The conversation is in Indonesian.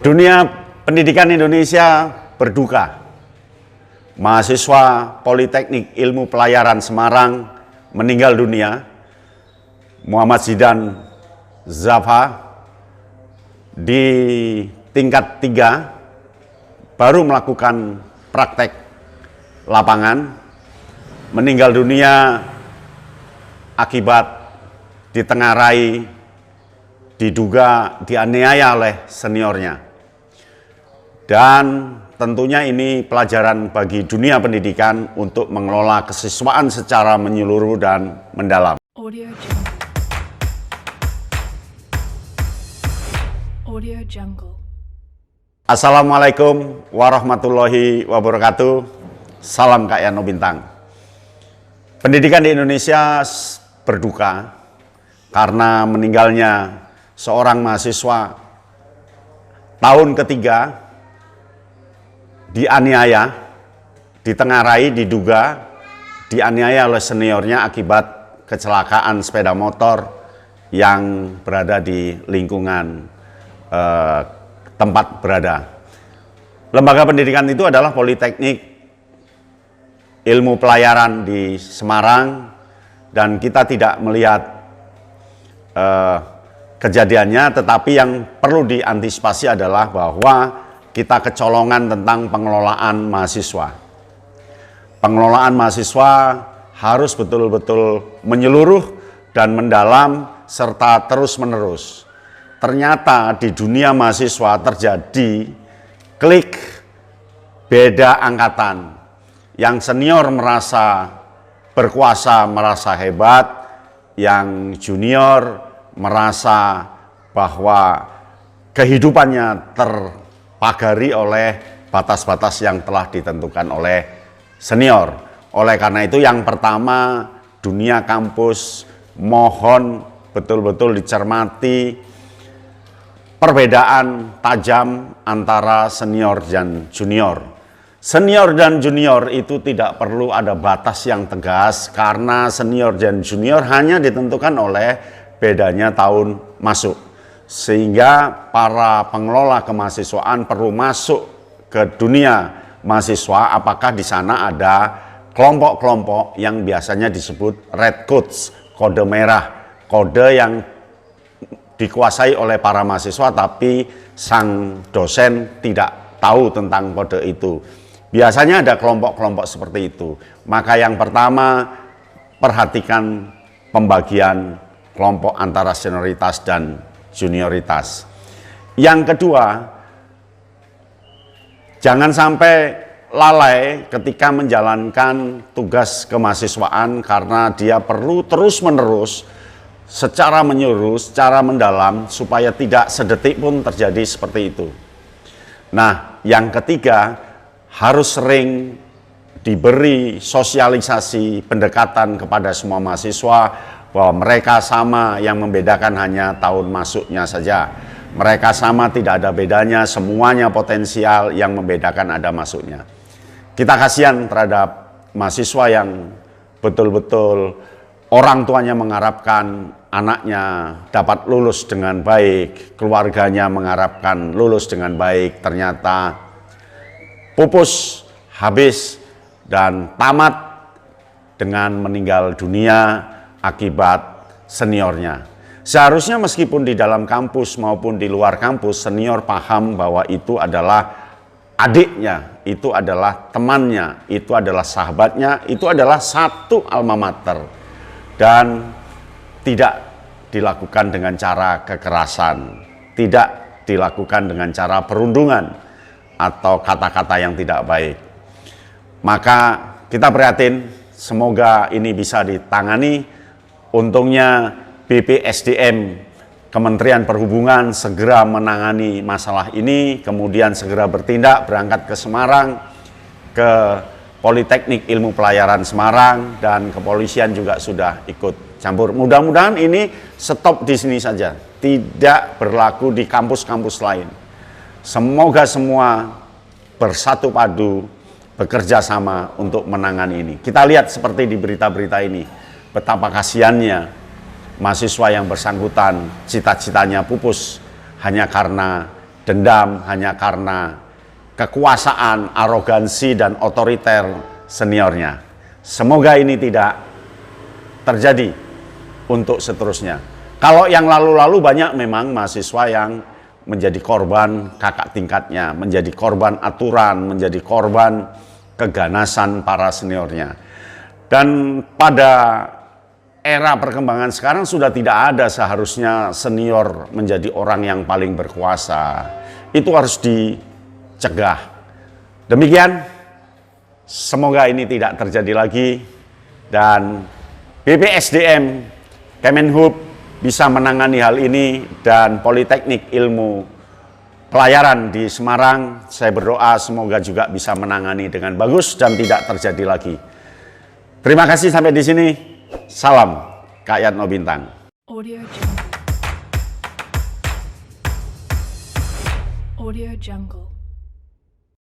Dunia pendidikan Indonesia berduka. Mahasiswa Politeknik Ilmu Pelayaran Semarang meninggal dunia. Muhammad Zidan Zafa di tingkat 3 baru melakukan praktek lapangan, meninggal dunia akibat ditengarai, diduga dianiaya oleh seniornya. Dan tentunya ini pelajaran bagi dunia pendidikan untuk mengelola kesiswaan secara menyeluruh dan mendalam. Audio Jungle. Assalamualaikum warahmatullahi wabarakatuh. Salam Kak Yano Bintang. Pendidikan di Indonesia berduka karena meninggalnya seorang mahasiswa tahun ketiga, dianiaya, ditengarai, diduga dianiaya oleh seniornya akibat kecelakaan sepeda motor yang berada di lingkungan tempat berada. Lembaga pendidikan itu adalah Politeknik Ilmu Pelayaran di Semarang, dan kita tidak melihat kejadiannya, tetapi yang perlu diantisipasi adalah bahwa kita kecolongan tentang pengelolaan mahasiswa. Pengelolaan mahasiswa harus betul-betul menyeluruh dan mendalam serta terus-menerus. Ternyata di dunia mahasiswa terjadi klik beda angkatan. Yang senior merasa berkuasa, merasa hebat, yang junior merasa bahwa kehidupannya terpagari oleh batas-batas yang telah ditentukan oleh senior. Oleh karena itu yang pertama, dunia kampus mohon betul-betul dicermati perbedaan tajam antara senior dan junior. Senior dan junior itu tidak perlu ada batas yang tegas, karena senior dan junior hanya ditentukan oleh bedanya tahun masuk. Sehingga para pengelola kemahasiswaan perlu masuk ke dunia mahasiswa, apakah di sana ada kelompok-kelompok yang biasanya disebut red codes, kode merah, kode yang dikuasai oleh para mahasiswa tapi sang dosen tidak tahu tentang kode itu. Biasanya ada kelompok-kelompok seperti itu. Maka yang pertama, perhatikan pembagian kelompok antara senioritas dan junioritas. Yang kedua, jangan sampai lalai ketika menjalankan tugas kemahasiswaan, karena dia perlu terus-menerus secara menyeluruh, secara mendalam, supaya tidak sedetik pun terjadi seperti itu. Nah, yang ketiga, harus sering diberi sosialisasi pendekatan kepada semua mahasiswa bahwa mereka sama, yang membedakan hanya tahun masuknya saja. Mereka sama, tidak ada bedanya, semuanya potensial, yang membedakan ada masuknya. Kita kasihan terhadap mahasiswa yang betul-betul orang tuanya mengharapkan anaknya dapat lulus dengan baik, keluarganya mengharapkan lulus dengan baik, ternyata pupus, habis, dan tamat dengan meninggal dunia akibat seniornya. Seharusnya meskipun di dalam kampus maupun di luar kampus, senior paham bahwa itu adalah adiknya, itu adalah temannya, itu adalah sahabatnya, itu adalah satu alma mater. Dan tidak dilakukan dengan cara kekerasan, tidak dilakukan dengan cara perundungan atau kata-kata yang tidak baik. Maka kita prihatin, semoga ini bisa ditangani. Untungnya BPSDM, Kementerian Perhubungan, segera menangani masalah ini, kemudian segera bertindak, berangkat ke Semarang, ke Politeknik Ilmu Pelayaran Semarang, dan kepolisian juga sudah ikut campur. Mudah-mudahan ini stop di sini saja, tidak berlaku di kampus-kampus lain. Semoga semua bersatu padu, bekerja sama untuk menangani ini. Kita lihat seperti di berita-berita ini, betapa kasihannya mahasiswa yang bersangkutan cita-citanya pupus hanya karena dendam hanya karena kekuasaan, arogansi, dan otoriter seniornya. Semoga ini tidak terjadi untuk seterusnya. Kalau yang lalu-lalu banyak memang mahasiswa yang menjadi korban kakak tingkatnya, menjadi korban aturan, menjadi korban keganasan para seniornya. Dan pada era perkembangan sekarang sudah tidak ada seharusnya senior menjadi orang yang paling berkuasa. Itu harus dicegah. Demikian, semoga ini tidak terjadi lagi dan BPSDM, Kemenhub bisa menangani hal ini, dan Politeknik Ilmu Pelayaran di Semarang, saya berdoa semoga juga bisa menangani dengan bagus dan tidak terjadi lagi. Terima kasih sampai di sini. Salam Kak Yatno Bintang. Audio Jungle. Audio Jungle.